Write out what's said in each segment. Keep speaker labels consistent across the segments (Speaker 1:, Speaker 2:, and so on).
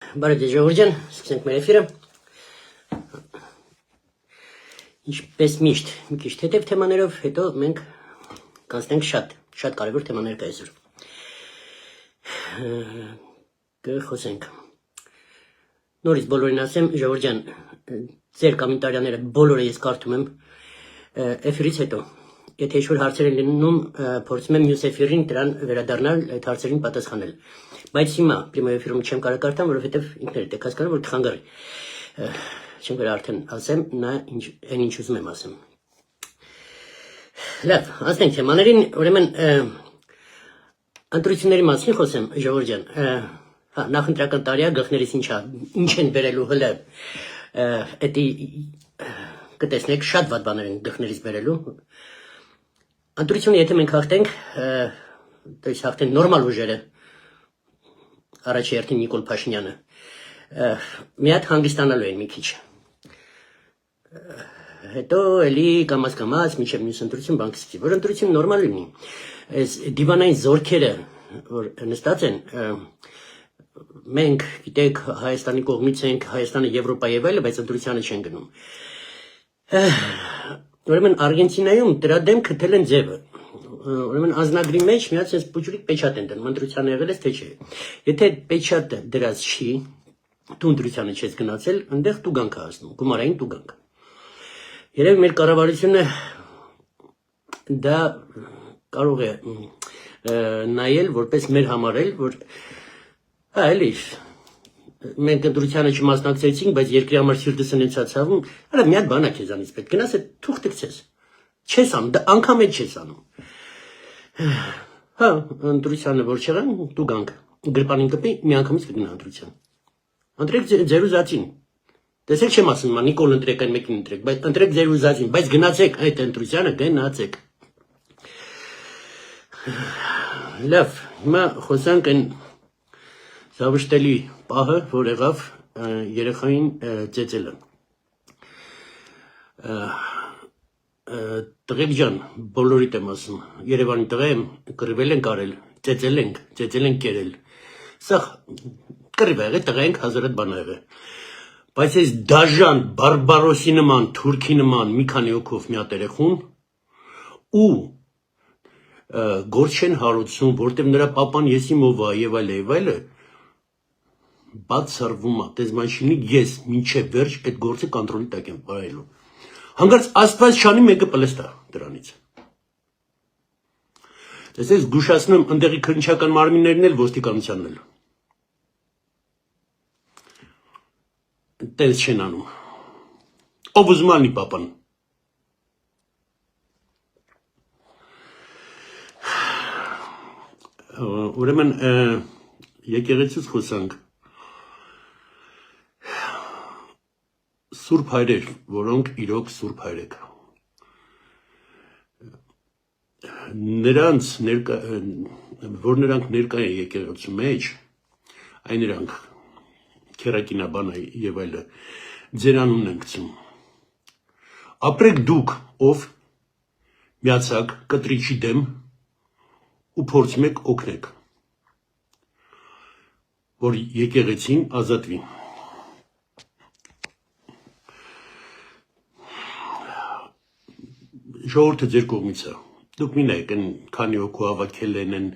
Speaker 1: Բարև ձեզ ժողովուրդ, սկսենք մեր էֆիրը։ Ինչպես միշտ, մի քիչ թեթև թեմաներով, հետո մենք կանցնենք շատ կարևոր թեմաներ կա այսօր։ Կխոսենք։ Նորից բոլորին ասեմ, ժողովուրդ ջան, ձեր կոմենտարիաները բոլորը ես կարդում եմ էֆիրից հետո։ Եթե ինչ-որ հարցեր են լինում, փորձում եմ մյուս էֆիրին դրան վերադառնալ, այդ հարցերին պատասխանել։ Բայց հիմա պրիմո էֆիրում չեմ կարող կարդամ, որովհետև ինքներդ եք հասկանում, որ խանգարի։ Չեմ կարող արդեն ասեմ, նա այն ինչ ուզում եմ ասեմ։ Լավ, ասենք թեմաներին, ուրեմն ընտրությունների մասին խոսեմ, ժողովուրդ ջան։ Նախընտրական տարիա գլխներիս ինչ են բերելու հլը, էդի կտեսնեք շատ վատ բաներ են գլխներից բերելու։ Ընտրությունը եթե մենք հաղթենք, то есть հաղթեն նորմալ ուժերը, առաջի հերթին Նիկոլ Փաշինյանը, մի հատ հանգստանալու են մի քիչ։ Հետո էլի կամաց մինչև մյուս ընտրություն բանկը սկսի, որ ընտրությունը նորմալ լինի։ Այս դիվանային զորքերը, որ նստած են, մենք գիտեք Հայաստանի կողմից ենք, Հայաստանը Եվրոպա եւ այլը, բայց ընտրությանը չեն գնում։ Ուրեմն Արգենտինայում դրա դեմ քթել են ձևը։ Ուրեմն ազնագրի մեջ մի հատ sense փոճուրիկ պեչատ են դնում, ընտրությանը եղել է թե չէ։ Եթե այդ պեչատը դրած չի, դու ընտրությանը չես գնացել, այնտեղ տուգանք է հասնում, գումարային տուգանք։ Երևի մեր կառավարությունը դա կարող է նայել որպես մեր համարել, որ էլի մենք ընտրությանը չմասնակցեցինք, բայց երկրի համար սիրտս ունեցած ցավում, հələ մի հատ բան է քեզանից պետք։ Գնաս այդ թուղթը գցես։ Չես անում, դա անգամ էլ չես անում։ Հա, ընտրությանը որ չեղան, դու գանք։ Գրպանին կպի, մի անգամից կգնա ընտրության։ Ընտրեք ձեր ուզածին։ Տեսեք չեմ ասում, Նիկոլ ընտրեք, այն մեկին ընտրեք, բայց ընտրեք ձեր ուզածին, բայց գնացեք այդ ընտրությանը, գնացեք։ Լավ, հիմա խոսանք այն զավշտելի պահը, որ եղավ երեխային ծեծելը։ Տղեկ ջան, բոլորիդ եմ ասում, Երևանի տղա եմ, կռիվել ենք արել, ծեծել ենք կերել։ Սա կռիվ եղել, տղա ենք հազարդ բան եղել։ Բայց այս դաժան, բարբարոսի նման, թուրքի նման մի քանի հոգով մի հատ երեխուն ու գործ չեն հարուցում, որտեղ նրա պապան եսի մովա եւ այլը, բացառվում է, տեսմանշինի ես մինչև վերջ այդ գործը կոնտրոլի տակ եմ պահելու։ Հանկարծ Աստված չանի մեկը պլստա դրանից։ Տեսեք, զգուշացնում եմ ընդեղի քննչական մարմիններն էլ ոստիկանությանն էլ։ Տես չեն անում։ Ով ուզում անի պապան։ Ուրեմն եկեղեցուց խոսանք։ Սուրբ հայրեր, որոնք իրոք սուրբ հայրեք։ Նրանց որ նրանք ներկա են եկեղեցու մեջ, այն նրանք քերակինաբան եւ այլը, ձեր անունն են գցում։ Ապրեք դուք, ով միացակ կտրիչի դեմ ու փորձում եք օգնեք, որ եկեղեցին ազատվի։ Ժողովուրդը ձեր կողմից է։ Դուք մի նայեք, քանի հոգու հավաքել են,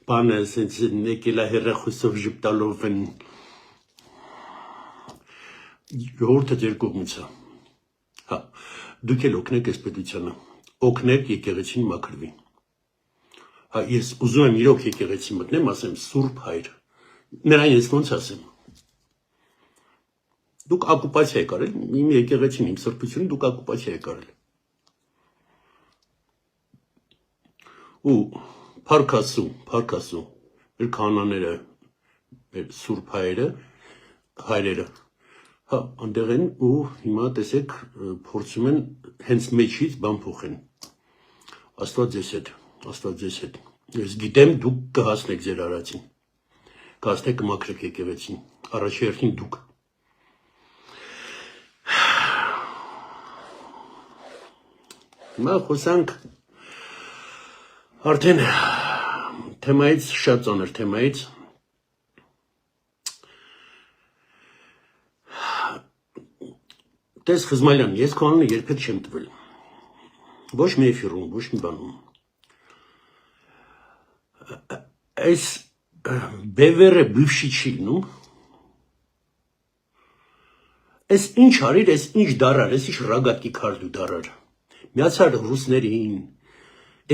Speaker 1: բանը ասենց եկել է հեռախոսով ժպտալով են։ Ժողովուրդը ձեր կողմից է։ Հա, դուք էլ օգնեք այս պետությանը, օգնեք եկեղեցին մաքրվի։ Հա, ես ուզում եմ իրոք եկեղեցի մտնեմ, ասեմ սուրբ հայր։ Նրան ես ոնց ասեմ։ Դուք օկուպացիա եք արել, իմ եկեղեցին, իմ սրբությունը դուք օկուպացիա եք արել։ Ու փարքասու, մեր քահանաները, մեր սուրբ հայրերը, հա, այնտեղ են ու հիմա տեսեք փորձում են հենց մեջից բան փոխեն։ Աստված ձեզ հետ։ Ես գիտեմ դուք կհասնեք ձեր արածին։ Կհասնեք կմաքրեք եկեղեցին, առաջի հերթին դուք։ Հիմա խոսանք արդեն թեմայից, շատ ծանր թեմայից, Տես Խզմալյան, ես քո անունը երբեք չեմ տվել։ Ոչ մի էֆիրում, ոչ մի բանում։ Այս բևերը բուվշի չի լինում։ Այս ինչ արիր, այս ինչ դարար, այս ինչ ռագատկի քարդու դարար։ Միացար ռուսներին,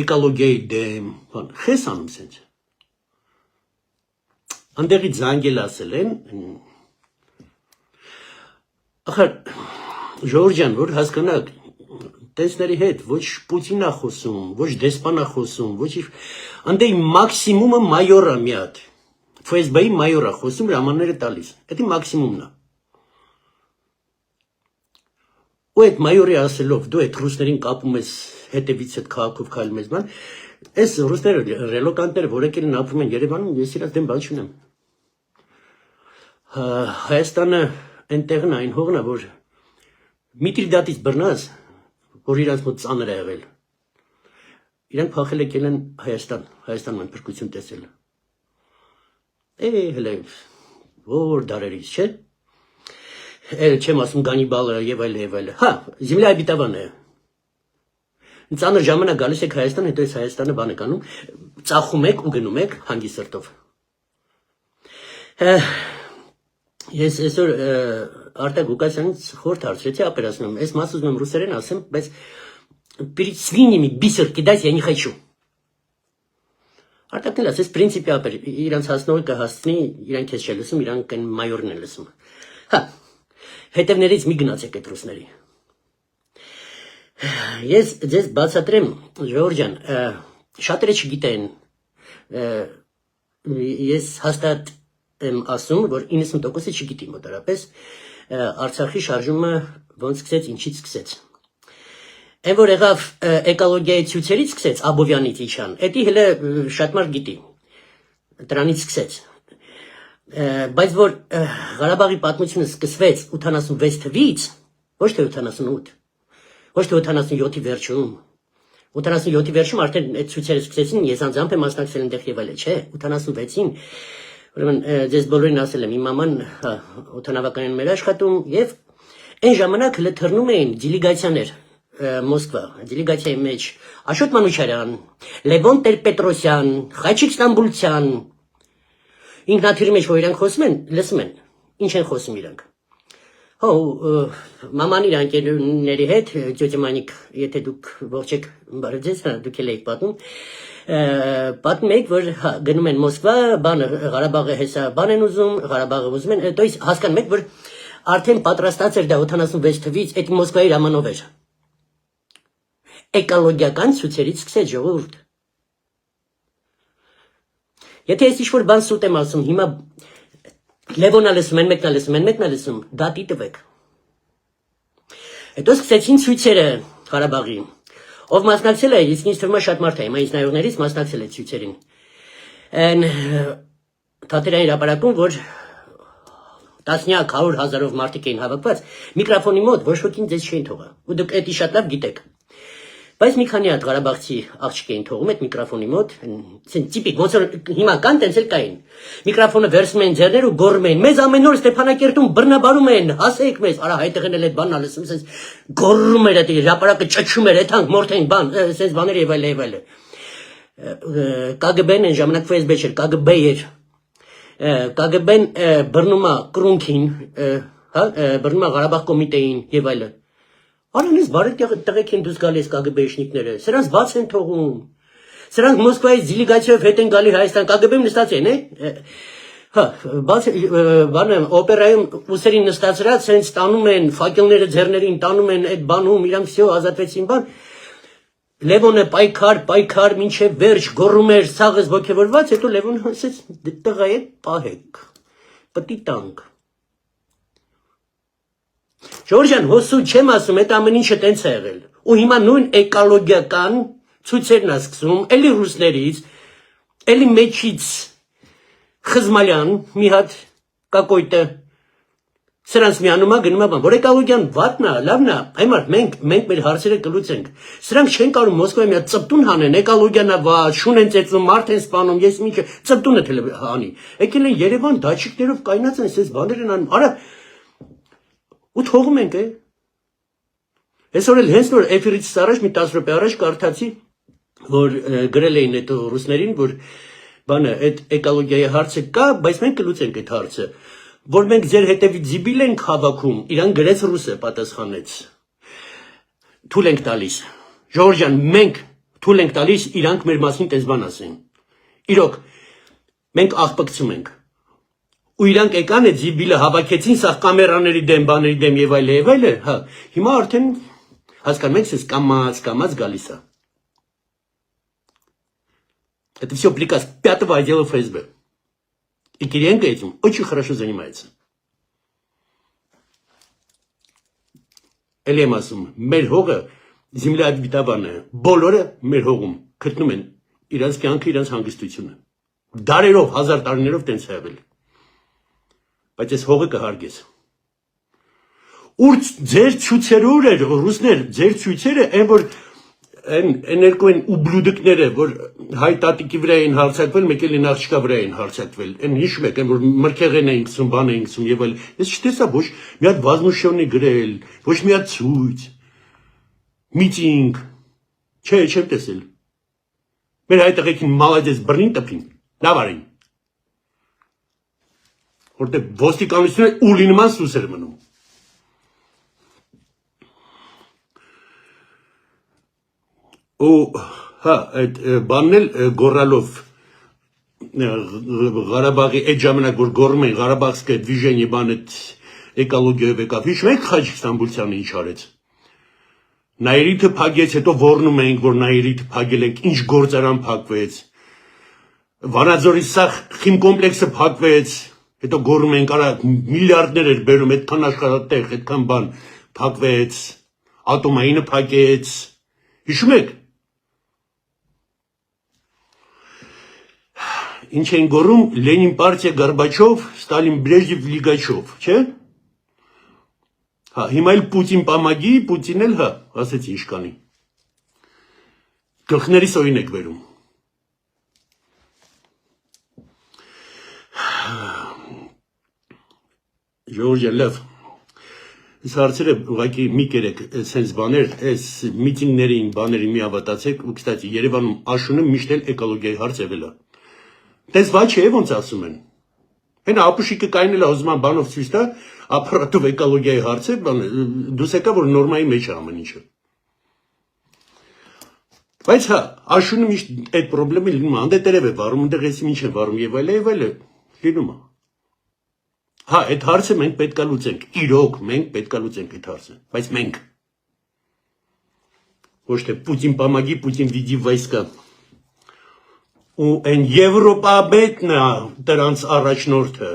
Speaker 1: էկոլոգիայի դեմ, բան, խես անում սենց։ Անդեղի զանգել ասել են, ախր Ժորժյան, որ հասկանաք, տեսների հետ ոչ Պուտինա խոսում, ոչ դեսպանա խոսում, ոչ անդեի մաքսիմումը մայորա մի հատ, FSB-ի մայորա խոսում հրամանները տալիս, դա մաքսիմումն է։ Ու այդ մայորի ասելով, դու այդ ռուսներին կապում ես հետևից այդ քաղաքով քայլում ես բան, այս ռուսները ռելոկանտները, որ եկել են ապրում են Երևանում, ես իրաց դեմ բան չունեմ։ Հայաստանը այնտեղն այն հողն է, որ Միտրիդատից բռնած, որ իրանց մոտ ծանր է եղել։ Իրանք փախել եկել են Հայաստանում են փրկություն տեսել։ Հələ որ դարերից, չէ՞։ Չեմ ասում Գանիբալը եւ այլ։ Հա, Земля обетованная։ Ծանր ժամանակ գալիս եք Հայաստան, հետո այս Հայաստանը բան եք անում, ծախում եք ու գնում եք հանգիստ սրտով։ Ես այսօր Արտակ Ղուկասյանից խորհուրդ հարցրեցի, ապերացնում, այս մաս ուզում եմ ռուսերեն ասեմ, բայց перед свиньями бисер кидать я не хочу։ Արտակն էլ ասես պրինցիպի ապեր, իրանց հասնողը կհասցնի, իրանք ես չէ լսում, իրանք են մայորն են լսում։ Հա, հետևներից մի գնացեք այդ ռուսների։ Ես ձեզ բացատրեմ, Ժորժյան, շատերը չգիտեն, ես հաստատ եմ ասում, որ 90%-ը չգիտի մոտարապես Արցախի շարժումը ոնց սկսեց, ինչից սկսեց։ Այն որ եղավ էկոլոգիայի ցույցերից սկսեց, Աբովյանից իջան, դա հələ շատ մարդ գիտի, դրանից սկսեց։ Բայց որ Ղարաբաղի պատմությունը սկսվեց 86 թվականից, ոչ թե 78, ոչ թե 87-ի վերջում, 87-ի վերջում արդեն այդ ցույցերը սկսեցին, ես անձամբ եմ մասնակցել այնտեղ եւ այլն, չէ, 86-ին Ուրեմն ձեզ բոլորին ասել եմ, իմ մաման օդանավականին մեր աշխատում եւ այն ժամանակ հələ թռնում էին դիլեգացիաներ Մոսկվա, դիլեգացիայի մեջ Աշոտ Մանուչարյան, Լևոն Տեր-Պետրոսյան, Խաչիկ Ստամբուլցյան, ինքնաթիռի մեջ որ իրանք խոսում են, լսում են, ինչ են խոսում իրանք։ Հո մաման իր ընկերների հետ, ջոջը Մանիկ, եթե դուք ողջ եք, բարև ձեզ, դուք էլ եք պատմում պատմում եք, որ գնում են Մոսկվա, Ղարաբաղը հեսա բան են ուզում, Ղարաբաղը ուզում են, то есть հասկանում եք, որ արդեն պատրաստած էր դա 86 թվականից, այդ Մոսկվայի հրամանով էր։ Էկոլոգիական ցույցերից սկսեց ժողովուրդ։ Եթե ես ինչ-որ բան սուտ եմ ասում, հիմա Լևոնը լսում են, մեկն լսում, դատի տվեք։ Հետո սկսեցին ցույցերը Ղարաբաղի։ Ով մասնակցել է, իսկ ինձ թվում է շատ մարդ է, հիմա ինձ նայողներից մասնակցել է ցույցերին։ Թատերային հրապարակում, որ տասնյակ 100,000-ով մարդիկ էին հավաքված, միկրոֆոնի մոտ ոչ ոքին ձեզ չէին թողա։ Ու դուք դա շատ լավ գիտեք։ Բայց մի քանի հատ Ղարաբաղցի աղջիկ էին թողում այդ միկրոֆոնի մոտ, տիպիկ, ոնց որ հիմա կան, տենց էլ կային։ Միկրոֆոնը վերցնում են ձեռներ ու գոռում են. «Մեզ ամեն օր Ստեփանակերտում բռնաբարում են, ասեք մեզ»։ Արա հայտեղեն էլ այդ բանն ալսում, ասես գոռում էր, այդ հրապարակը ճչում էր, եթանք, մորթեն բան, ասես բաներ եւ այլ։ KGB-ն այն ժամանակ FSB չէր, KGB էր։ KGB-ն բռնում է կրունքին, հա, բռնում է Ղարաբաղ կոմիտեին եւ այլն։ Արանից բարդ տղեկ են դուրս գալիս KGB-շնիկները, սրանց բաց են թողում, սրանք Մոսկվայից դիլեգացիայով հետ են գալի Հայաստան, KGB-ն նստած են, հա, բաց բանը օպերայում ուսերին նստացրած, սենց տանում են, ֆակելները ձեռներին տանում են այդ բանում, իրանք всё ազատվեցին բան, Լևոնը պայքար, մինչև վերջ գոռում էր, սաղս ոգևորված, հետո Լևոնը ասեց, տղա է, պահեք, պտի տանք։ Ժորժյան, հոսու չեմ ասում, այդ ամեն ինչը տենց է եղել։ Ու հիմա նույն էկոլոգիական ցույցերն է սկսում, էլի ռուսներից, էլի մեջից Խզմալյան, մի հատ կակոյտը, սրանց միանումա գնում է բան, որ էկոլոգիան վատն է, լավն է, այմարդ մենք մեր հարցերը կլուծենք։ Սրանք չեն կարող Մոսկվայի մի հատ ծպտուն հանեն, էկոլոգիան է վատ, շուն են ծեծում, մարդ են սպանում, ես ինչը ծպտունը թել հանի։ Եկել են Երևան, դաչիկներով կայնած են, ասես բաներ են անում, արա ու թողում ենք, Այսօր էլ հենց նոր էֆիրից առաջ մի 10 րոպե առաջ կարդացի, որ գրել էին այդ ռուսներին, որ բանը այդ էկոլոգիայի հարցը կա, բայց մենք կլուծենք այդ հարցը, որ մենք ձեր հետևից զիբիլ ենք հավաքում, իրան գրեց ռուսը պատասխանեց։ Թույլ ենք տալիս։ Ժողովուրդ ջան, մենք թույլ ենք տալիս իրանք մեր մասին տես բան ասեն։ Իրոք, մենք աղբկցում ենք։ Ու իրանք եկան այդ զիբիլը հավաքեցին սա կամերաների դեմ, բաների դեմ եւ այլը, հա, հիմա արդեն հասկանում եք, սես կամած գալիս է։ Это все приказ 5-го отдела ФСБ. И Кириенко этим очень хорошо занимается. Элемасում, մեր հողը земля обетованная, բոլորը մեր հողում գտնում են իրանց կյանքը, իրանց հանգստությունը։ Դարերով, հազար տարիներով տենց է եղել։ Բայց այս հողը կհարգես։ Ուր ձեր ցույցերը ուր էր, ռուսներ, ձեր ցույցերը այն որ այն երկու են ուբլուդիկները, որ հայ տատիկի վրա են հարձակվել, մեկ էլ աղջկա վրա են հարձակվել։ Այն հիշում եք, որ մրգեղեն էին գցում, բան էին գցում եւ այլ։ Ես չտեսա ոչ մի հատ վազնուշյոնի գրել, ոչ մի հատ ցույց, միտինգ։ Չէ, չեմ տեսել։ Մեր հայ տղեկին մալադես բռնին տպին, լավ արին։ Որտե ոստիկանությունը ուլի նման սուս էր մնում։ Ու հա այդ բանն էլ գորալով Ղարաբաղի այդ ժամանակ որ գոռում էին Ղարաբաղսկե դվիժենիե բան այդ էկոլոգիայով եկավ հիշում եք Խաչ Ստամբուլցյանը ինչ արեց Նայիրիթը փակեց հետո ոռնում էինք որ Նայիրիթը փակել ենք ինչ գործարան փակվեց Վանաձորի սախ խիմկոմպլեքսը փակվեց հետո գոռում ենք արա միլիարդներ էր բերում այդքան աշխատատեղ այդքան բան փակվեց ատոմայինը փակեց հիշում եք Ինչ են գոռում Լենին պարտիա Գորբաչով, Ստալին Բրեժնև Լիգաչով, չէ՞։ Հա, հիմա էլ Պուտին պամագի, Պուտին էլ հա, ասեցի ինչ կանի։ Գլխներիս օրին եք վերում։ Ժորժը լավ։ Այս հարցերը ուղղակի մի կերեք, սենց բաներ, այս միտինգներին, բաներին մի հավատացեք, ու կստացի Երևանում աշունը միշտ էլ էկոլոգիայի հարց եղել է։ Տես վայ չէ ոնց ասում են։ Հեն ապուշիկը կայնել է ուզման բանով ցույց տա, ապարատով էկոլոգիայի հարցը, դուս եկա որ նորմայի մեջ է ամեն ինչը։ Բայց հա, աշունը միշտ այդ խնդրեմը լինում է, անդետերև է վարում, այնտեղ էսի ինչ է վարում եւ այլը լինում է։ Հա, այդ հարցը մենք պետք է լուծենք։ Իրոք մենք պետք է լուծենք այդ հարցը, բայց մենք ոչ թե Պուտին պամագի, Պուտին վիդի վայսկա ու այն Եվրոպաբետն է դրանց առաջնորդը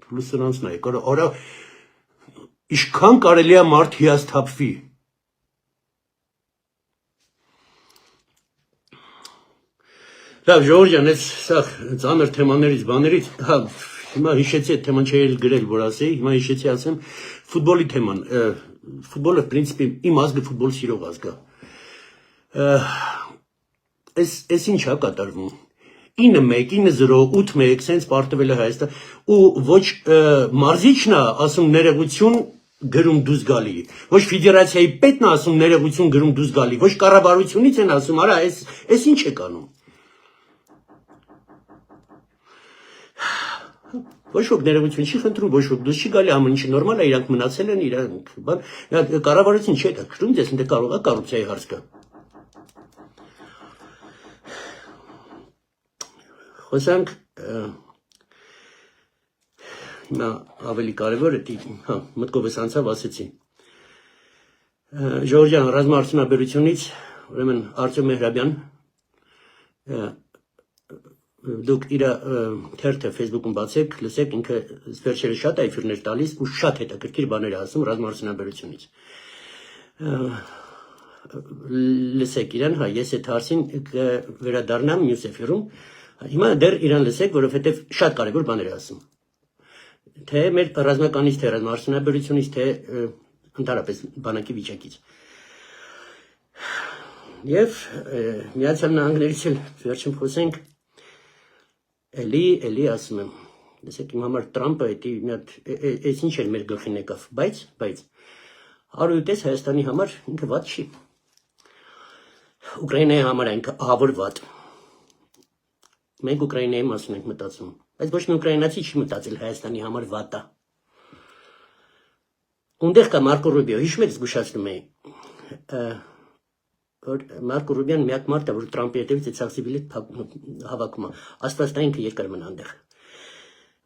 Speaker 1: պլյուս նրանց նայ արա ինչքան կարելի է մարդ հիասթափվի լավ ժողովուրդ ջան այս սա ծանր թեմաներից բաներից հա հիմա հիշեցի այդ թեման չէի գրել որ ասեի հիմա հիշեցի ասեմ ֆուտբոլի թեման ֆուտբոլը в принципе իմ ազգը ֆուտբոլ սիրող ազգ է Այս ինչ է կատարվում 9-1, 9-0, 8-1, սենց պարտվել է Հայաստան ու ոչ մարզիչն է ասում ներողություն գրում դուս գալի ոչ ֆեդերացիայի պետն է ասում ներողություն գրում դուս գալի ոչ կառավարությունից են ասում արա այս ինչ է կանում Ոչ ոք ներողություն չի խնդրում, ոչ ոք դուս չի գալի, ամեն ինչը նորմալ է, իրանք մնացել են, իրանք բան, կառավարություն չի հետաքրքրում, դες ընդ կարող է կոռուպցիայի հարց կա։ Խոսանք հիմա ավելի կարևոր է, հա, մտքովս անցավ ասեցի։ Ժողովուրդ ջան, ռազմաարդյունաբերությունից, ուրեմն Արտյոմ Մեհրաբյան Դուք իր թերթը Facebook-ում բացեք, լսեք, ինքը վերջերս շատ էֆիրներ տալիս ու շատ հետաքրքիր բաներ ասում ռազմաարդյունաբերությունից։ Լսեք իրան, հա, ես այդ հարցին վերադառնամ մյուս էֆիրում։ Հիմա դեռ իրան լսեք, որովհետև շատ կարևոր բաներ ասում։ Թե մեր ռազմականից, թե ռազմաարդյունաբերությունից, թե ընդհանրապես բանակի վիճակից։ Եվ Միացյալ Նահանգներից էլ վերջին խոսենք Էլի ասում եմ, լսեք իմ համար Տրամպը էդի մի հատ, այս ինչ էր մեր գլխին եկավ, բայց Հարույտես Հայաստանի համար ինքը վատ չի։ Ուկրաինայի համար ինքը ավոր վատ։ Մենք Ուկրաինայի մասին ենք մտածում, բայց ոչ մի ուկրաինացի չի մտածել Հայաստանի համար վատա։ Ունդեղ կա Մարկո Ռուբիո, հիշում եք զգուշացնում էի, որ Մարկո Ռուբիան միակ մարդը, որ Տրամպի հետևից է ցախսիբիլիտ հավաքում է, աստված տա ինքը երկար մնա այնտեղ,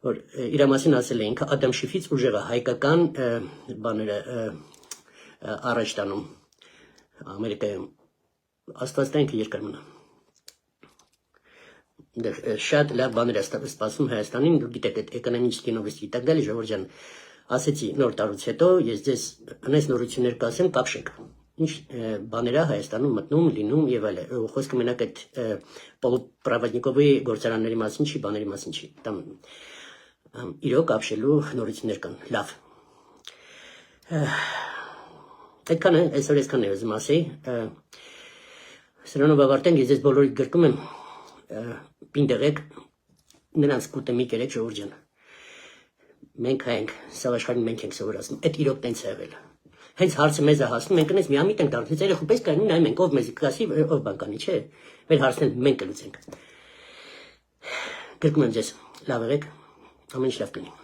Speaker 1: որ իր մասին ասել է ինքը Ադամ Շիֆից ուժեղ է, հայկական բաները առաջ տանում Ամերիկայում, աստված տա ինքը երկար մնա։ Շատ լավ բաներ է սպասում Հայաստանին, գիտեք, այդ էկոնոմիկի նովոստի տակ դալի Ժողովուրդ ջան, ասեցի նոր տարուց հետո ես ձեզ հնես նորություններ կասեմ, կապշեք։ Ինչ բաներ է Հայաստանում մտնում, լինում եւ այլն։ Խոսքը մենակ այդ Պրավադնիկովի գործարանների մասին չի, բաների մասին չի։ Там իրոք ապշելու նորություններ կան։ Լավ։ Այդքան է, այսօր այսքան է ուզում ասեի։ Սրանով ավարտենք, ես ձեզ բոլորիդ գրկում եմ պինտեղեք, նրանց կուտը մի կերեք Ժողովուրդ ջան։ Մենք հայենք, սաղ աշխարհին մենք ենք սովորացնում, այդ իրոք տենց է եղել։ Հենց հարցը մեզ է հասնում, մենք կնես միամիտ ենք դարձել, երեխու պես կայնում նայում ենք, ով մեզ կասի, ով բան կանի, չէ։ Մեր հարցն մենք կլուծենք։ Գրկում եմ ձեզ, լավ եղեք, ամեն ինչ լավ կլինի։